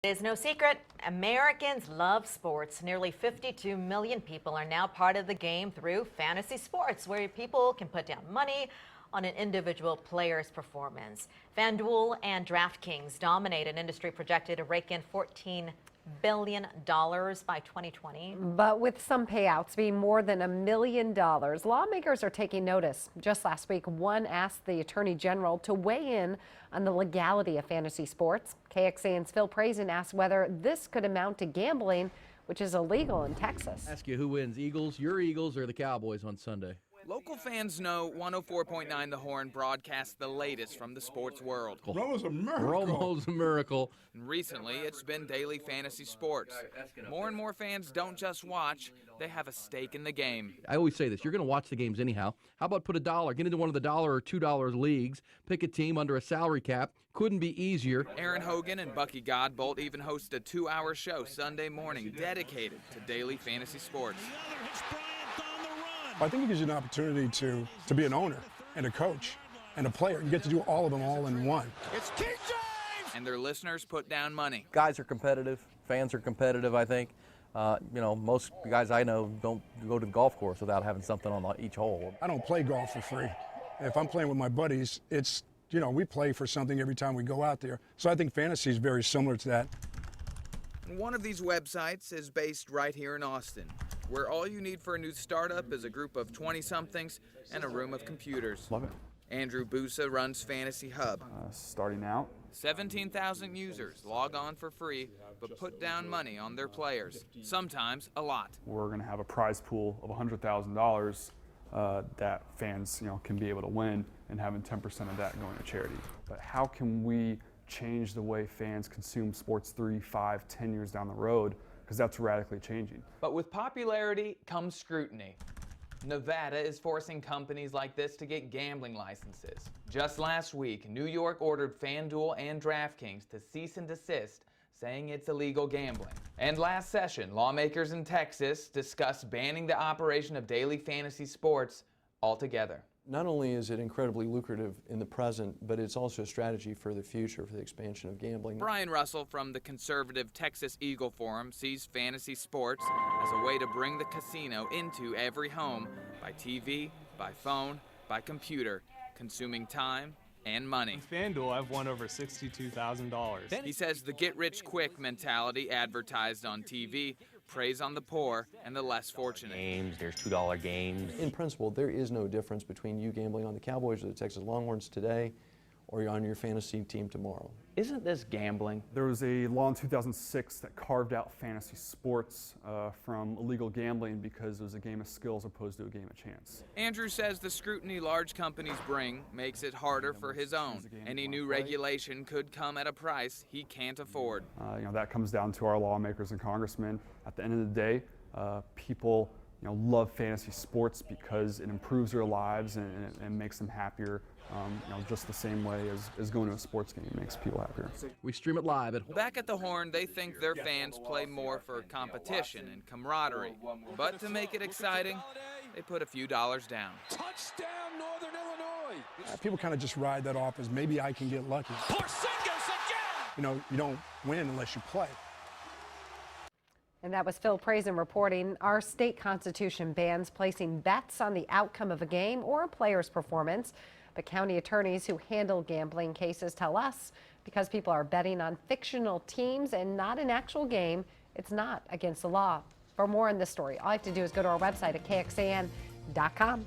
It is no secret, Americans love sports. Nearly 52 million people are now part of the game through fantasy sports, where people can put down money on an individual player's performance. FanDuel and DraftKings dominate an industry projected to rake in $14 billion by 2020. But with some payouts being more than $1 million, lawmakers are taking notice. Just last week, one asked the Attorney General to weigh in on the legality of fantasy sports. KXAN's Phil Prazen asked whether this could amount to gambling, which is illegal in Texas. Ask you who wins, Eagles, your Eagles, or the Cowboys on Sunday? Local fans know 104.9 The Horn broadcasts the latest from the sports world. Romo's a miracle. Romo's a miracle. And recently, it's been daily fantasy sports. More and more fans don't just watch, they have a stake in the game. I always say this, you're going to watch the games anyhow. How about put $1, get into one of the $1 or $2 leagues, pick a team under a salary cap. Couldn't be easier. Aaron Hogan and Bucky Godbolt even host a 2-hour show Sunday morning dedicated to daily fantasy sports. I think it gives you an opportunity to be an owner and a coach and a player. You get to do all of them all in one. It's King James! And their listeners put down money. Guys are competitive. Fans are competitive, I think. Most guys I know don't go to the golf course without having something on each hole. I don't play golf for free. If I'm playing with my buddies, it's, we play for something every time we go out there. So I think fantasy is very similar to that. One of these websites is based right here in Austin, where all you need for a new startup is a group of 20-somethings and a room of computers. Love it. Andrew Busa runs Fantasy Hub. Starting out. 17,000 users log on for free, but put down money on their players, sometimes a lot. We're going to have a prize pool of $100,000 that fans can be able to win, and having 10% of that going to charity. But how can we change the way fans consume sports 3, 5, 10 years down the road? Because that's radically changing. But with popularity comes scrutiny. Nevada is forcing companies like this to get gambling licenses. Just last week, New York ordered FanDuel and DraftKings to cease and desist, saying it's illegal gambling. And last session, lawmakers in Texas discussed banning the operation of daily fantasy sports altogether. Not only is it incredibly lucrative in the present, but it's also a strategy for the future, for the expansion of gambling. Brian Russell from the conservative Texas Eagle Forum sees fantasy sports as a way to bring the casino into every home by TV, by phone, by computer, consuming time and money. In FanDuel, I've won over $62,000. He says the get-rich-quick mentality advertised on TV preys on the poor and the less fortunate. There's $2 games. In principle, there is no difference between you gambling on the Cowboys or the Texas Longhorns today or on your fantasy team tomorrow. Isn't this gambling? There was a law in 2006 that carved out fantasy sports from illegal gambling because it was a game of skill as opposed to a game of chance. Andrew says the scrutiny large companies bring makes it harder for his own. Any new regulation could come at a price he can't afford. That comes down to our lawmakers and congressmen. At the end of the day, people love fantasy sports because it improves their lives and makes them happier. Just the same way as going to a sports game makes people happier. We stream it live at Back at the Horn, they think their fans play more for competition and camaraderie. But to make it exciting, they put a few dollars down. Touchdown, Northern Illinois! People kind of just ride that off as maybe I can get lucky. Porzingis again! You don't win unless you play. And that was Phil Prazen reporting. Our state constitution bans placing bets on the outcome of a game or a player's performance. But county attorneys who handle gambling cases tell us because people are betting on fictional teams and not an actual game, it's not against the law. For more on this story, all you have to do is go to our website at KXAN.com.